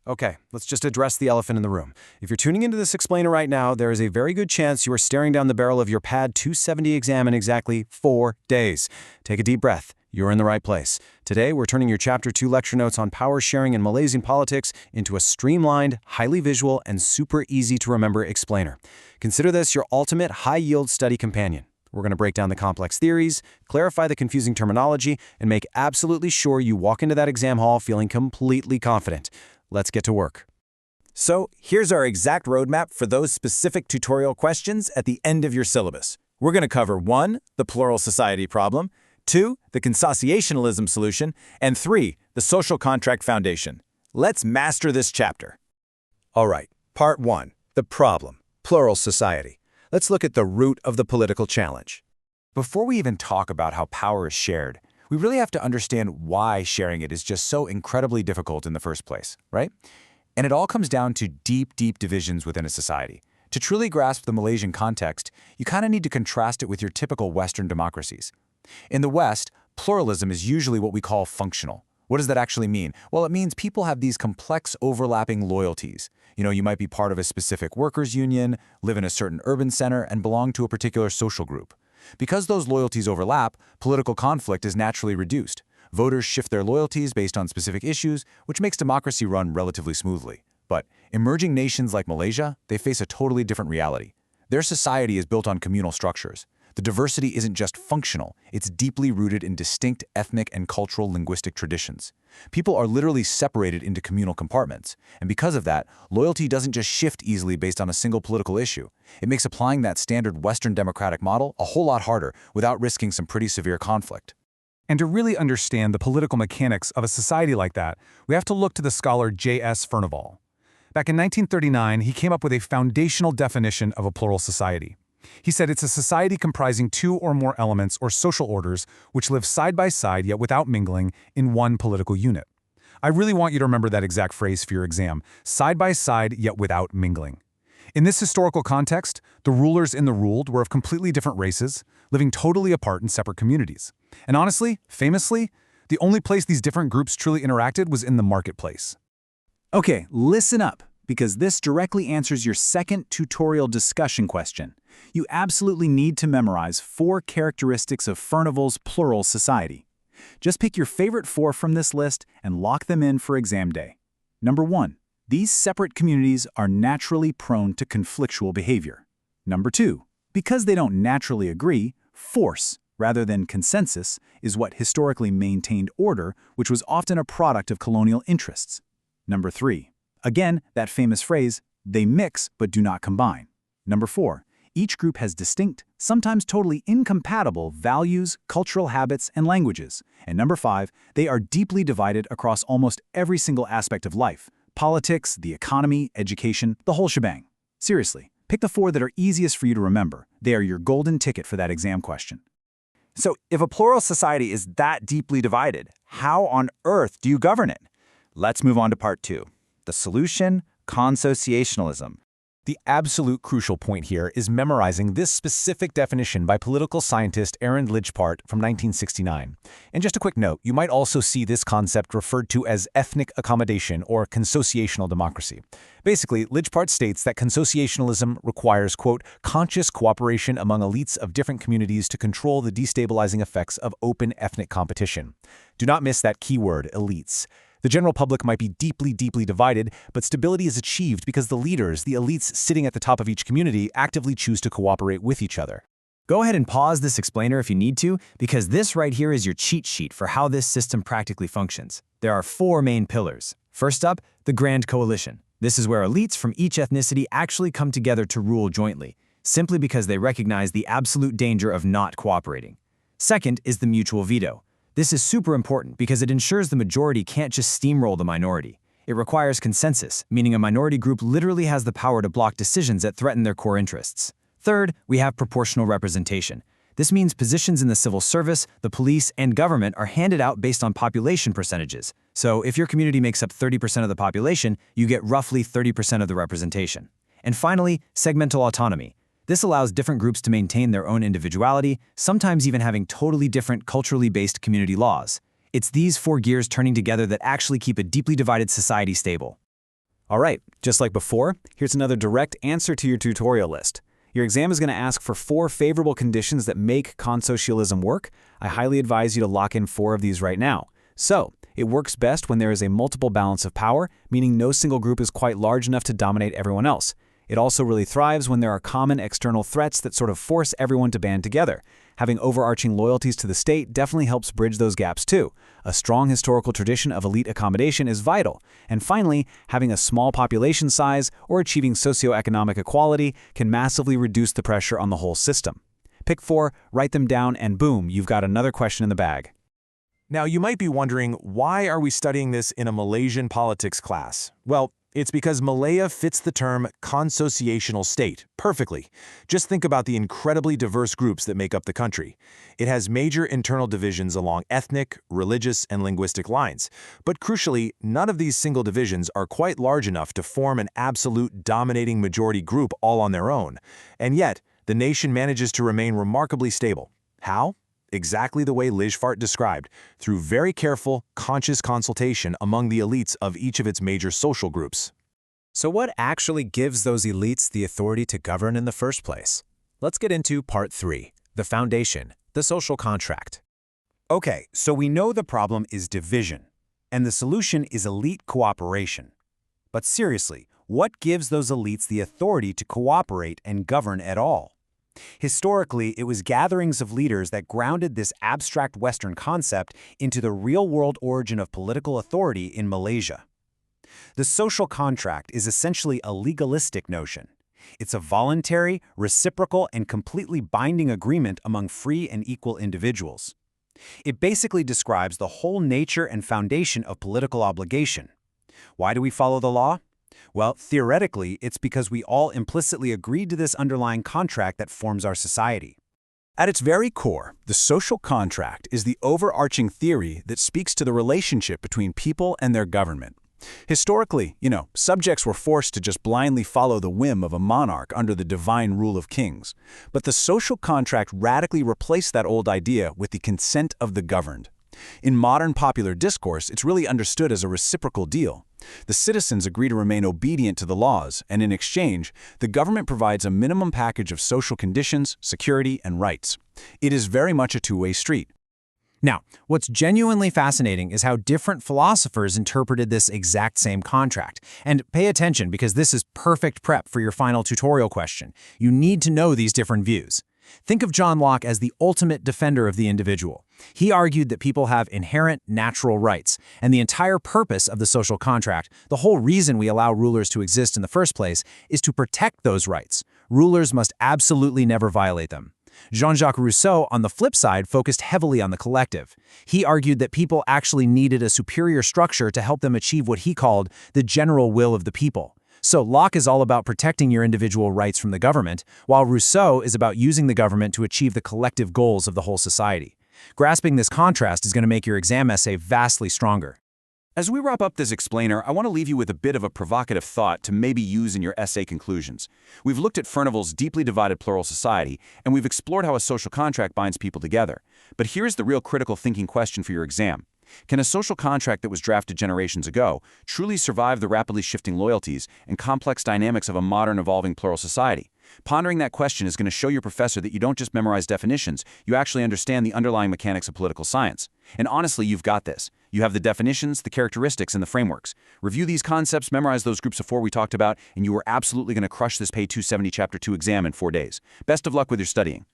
Okay, let's just address the elephant in the room. If you're tuning into this explainer right now, there is a very good chance you are staring down the barrel of your Pad270 exam in exactly 4 days. Take a deep breath. You're in the right place. Today, we're turning your Chapter 2 lecture notes on power sharing in Malaysian politics into a streamlined, highly visual, and super easy to remember explainer. Consider this your ultimate high-yield study companion. We're going to break down the complex theories, clarify the confusing terminology, and make absolutely sure you walk into that exam hall feeling completely confident. Let's get to work. So here's our exact roadmap for those specific tutorial questions at the end of your syllabus. We're going to cover 1, the plural society problem, 2, the consociationalism solution, and 3, the social contract foundation. Let's master this chapter. All right, part 1, the problem, plural society. Let's look at the root of the political challenge. Before we even talk about how power is shared, we really have to understand why sharing it is just so incredibly difficult in the first place, right? And it all comes down to deep, deep divisions within a society. To truly grasp the Malaysian context, you kind of need to contrast it with your typical Western democracies. In the West, pluralism is usually what we call functional. What does that actually mean? Well, it means people have these complex overlapping loyalties. You might be part of a specific workers' union, live in a certain urban center, and belong to a particular social group. Because those loyalties overlap, political conflict is naturally reduced. Voters shift their loyalties based on specific issues, which makes democracy run relatively smoothly. But emerging nations like Malaysia, they face a totally different reality. Their society is built on communal structures. The diversity isn't just functional, it's deeply rooted in distinct ethnic and cultural linguistic traditions. People are literally separated into communal compartments, and because of that, loyalty doesn't just shift easily based on a single political issue. It makes applying that standard Western democratic model a whole lot harder without risking some pretty severe conflict. And to really understand the political mechanics of a society like that, we have to look to the scholar J.S. Furnival. Back in 1939, he came up with a foundational definition of a plural society. He said it's a society comprising 2 or more elements or social orders which live side by side yet without mingling in one political unit. I really want you to remember that exact phrase for your exam, side by side yet without mingling. In this historical context, the rulers and the ruled were of completely different races, living totally apart in separate communities. And honestly, famously, the only place these different groups truly interacted was in the marketplace. Okay, listen up, because this directly answers your second tutorial discussion question. You absolutely need to memorize 4 characteristics of Furnival's plural society. Just pick your favorite 4 from this list and lock them in for exam day. Number 1, these separate communities are naturally prone to conflictual behavior. Number 2, because they don't naturally agree, force, rather than consensus, is what historically maintained order, which was often a product of colonial interests. Number 3, again, that famous phrase, they mix but do not combine. Number 4, each group has distinct, sometimes totally incompatible values, cultural habits, and languages. And number 5, they are deeply divided across almost every single aspect of life: politics, the economy, education, the whole shebang. Seriously, pick the 4 that are easiest for you to remember. They are your golden ticket for that exam question. So if a plural society is that deeply divided, how on earth do you govern it? Let's move on to part 2. The solution, consociationalism. The absolute crucial point here is memorizing this specific definition by political scientist Aaron Lidgepart from 1969. And just a quick note, you might also see this concept referred to as ethnic accommodation or consociational democracy. Basically, Lidgepart states that consociationalism requires, quote, conscious cooperation among elites of different communities to control the destabilizing effects of open ethnic competition. Do not miss that keyword, elites. The general public might be deeply, deeply divided, but stability is achieved because the leaders, the elites sitting at the top of each community, actively choose to cooperate with each other. Go ahead and pause this explainer if you need to, because this right here is your cheat sheet for how this system practically functions. There are 4 main pillars. First up, the Grand Coalition. This is where elites from each ethnicity actually come together to rule jointly, simply because they recognize the absolute danger of not cooperating. Second is the mutual veto. This is super important because it ensures the majority can't just steamroll the minority. It requires consensus, meaning a minority group literally has the power to block decisions that threaten their core interests. Third, we have proportional representation. This means positions in the civil service, the police, and government are handed out based on population percentages. So if your community makes up 30% of the population, you get roughly 30% of the representation. And finally, segmental autonomy. This allows different groups to maintain their own individuality, sometimes even having totally different culturally based community laws. It's these 4 gears turning together that actually keep a deeply divided society stable. All right, just like before, here's another direct answer to your tutorial list. Your exam is going to ask for 4 favorable conditions that make consocialism work. I highly advise you to lock in 4 of these right now. So, it works best when there is a multiple balance of power, meaning no single group is quite large enough to dominate everyone else. It also really thrives when there are common external threats that sort of force everyone to band together. Having overarching loyalties to the state definitely helps bridge those gaps too. A strong historical tradition of elite accommodation is vital. And finally, having a small population size or achieving socioeconomic equality can massively reduce the pressure on the whole system. Pick 4, write them down, and boom, you've got another question in the bag. Now, you might be wondering, why are we studying this in a Malaysian politics class? Well, it's because Malaya fits the term consociational state perfectly. Just think about the incredibly diverse groups that make up the country. It has major internal divisions along ethnic, religious, and linguistic lines. But crucially, none of these single divisions are quite large enough to form an absolute dominating majority group all on their own. And yet, the nation manages to remain remarkably stable. How? Exactly the way Lijfart described, through very careful, conscious consultation among the elites of each of its major social groups. So what actually gives those elites the authority to govern in the first place? Let's get into Part 3, the foundation, the social contract. Okay, so we know the problem is division, and the solution is elite cooperation. But seriously, what gives those elites the authority to cooperate and govern at all? Historically, it was gatherings of leaders that grounded this abstract Western concept into the real-world origin of political authority in Malaysia. The social contract is essentially a legalistic notion. It's a voluntary, reciprocal, and completely binding agreement among free and equal individuals. It basically describes the whole nature and foundation of political obligation. Why do we follow the law? Well, theoretically, it's because we all implicitly agreed to this underlying contract that forms our society. At its very core, the social contract is the overarching theory that speaks to the relationship between people and their government. Historically, subjects were forced to just blindly follow the whim of a monarch under the divine rule of kings. But the social contract radically replaced that old idea with the consent of the governed. In modern popular discourse, it's really understood as a reciprocal deal. The citizens agree to remain obedient to the laws, and in exchange, the government provides a minimum package of social conditions, security, and rights. It is very much a two-way street. Now, what's genuinely fascinating is how different philosophers interpreted this exact same contract. And pay attention, because this is perfect prep for your final tutorial question. You need to know these different views. Think of John Locke as the ultimate defender of the individual. He argued that people have inherent natural rights, and the entire purpose of the social contract, the whole reason we allow rulers to exist in the first place, is to protect those rights. Rulers must absolutely never violate them. Jean-Jacques Rousseau, on the flip side, focused heavily on the collective. He argued that people actually needed a superior structure to help them achieve what he called the general will of the people. So Locke is all about protecting your individual rights from the government, while Rousseau is about using the government to achieve the collective goals of the whole society. Grasping this contrast is going to make your exam essay vastly stronger. As we wrap up this explainer, I want to leave you with a bit of a provocative thought to maybe use in your essay conclusions. We've looked at Furnival's deeply divided plural society, and we've explored how a social contract binds people together. But here's the real critical thinking question for your exam. Can a social contract that was drafted generations ago truly survive the rapidly shifting loyalties and complex dynamics of a modern, evolving plural society? Pondering that question is going to show your professor that you don't just memorize definitions, you actually understand the underlying mechanics of political science. And honestly, you've got this. You have the definitions, the characteristics, and the frameworks. Review these concepts, memorize those groups of 4 we talked about, and you are absolutely going to crush this Pad270 Chapter 2 exam in 4 days. Best of luck with your studying.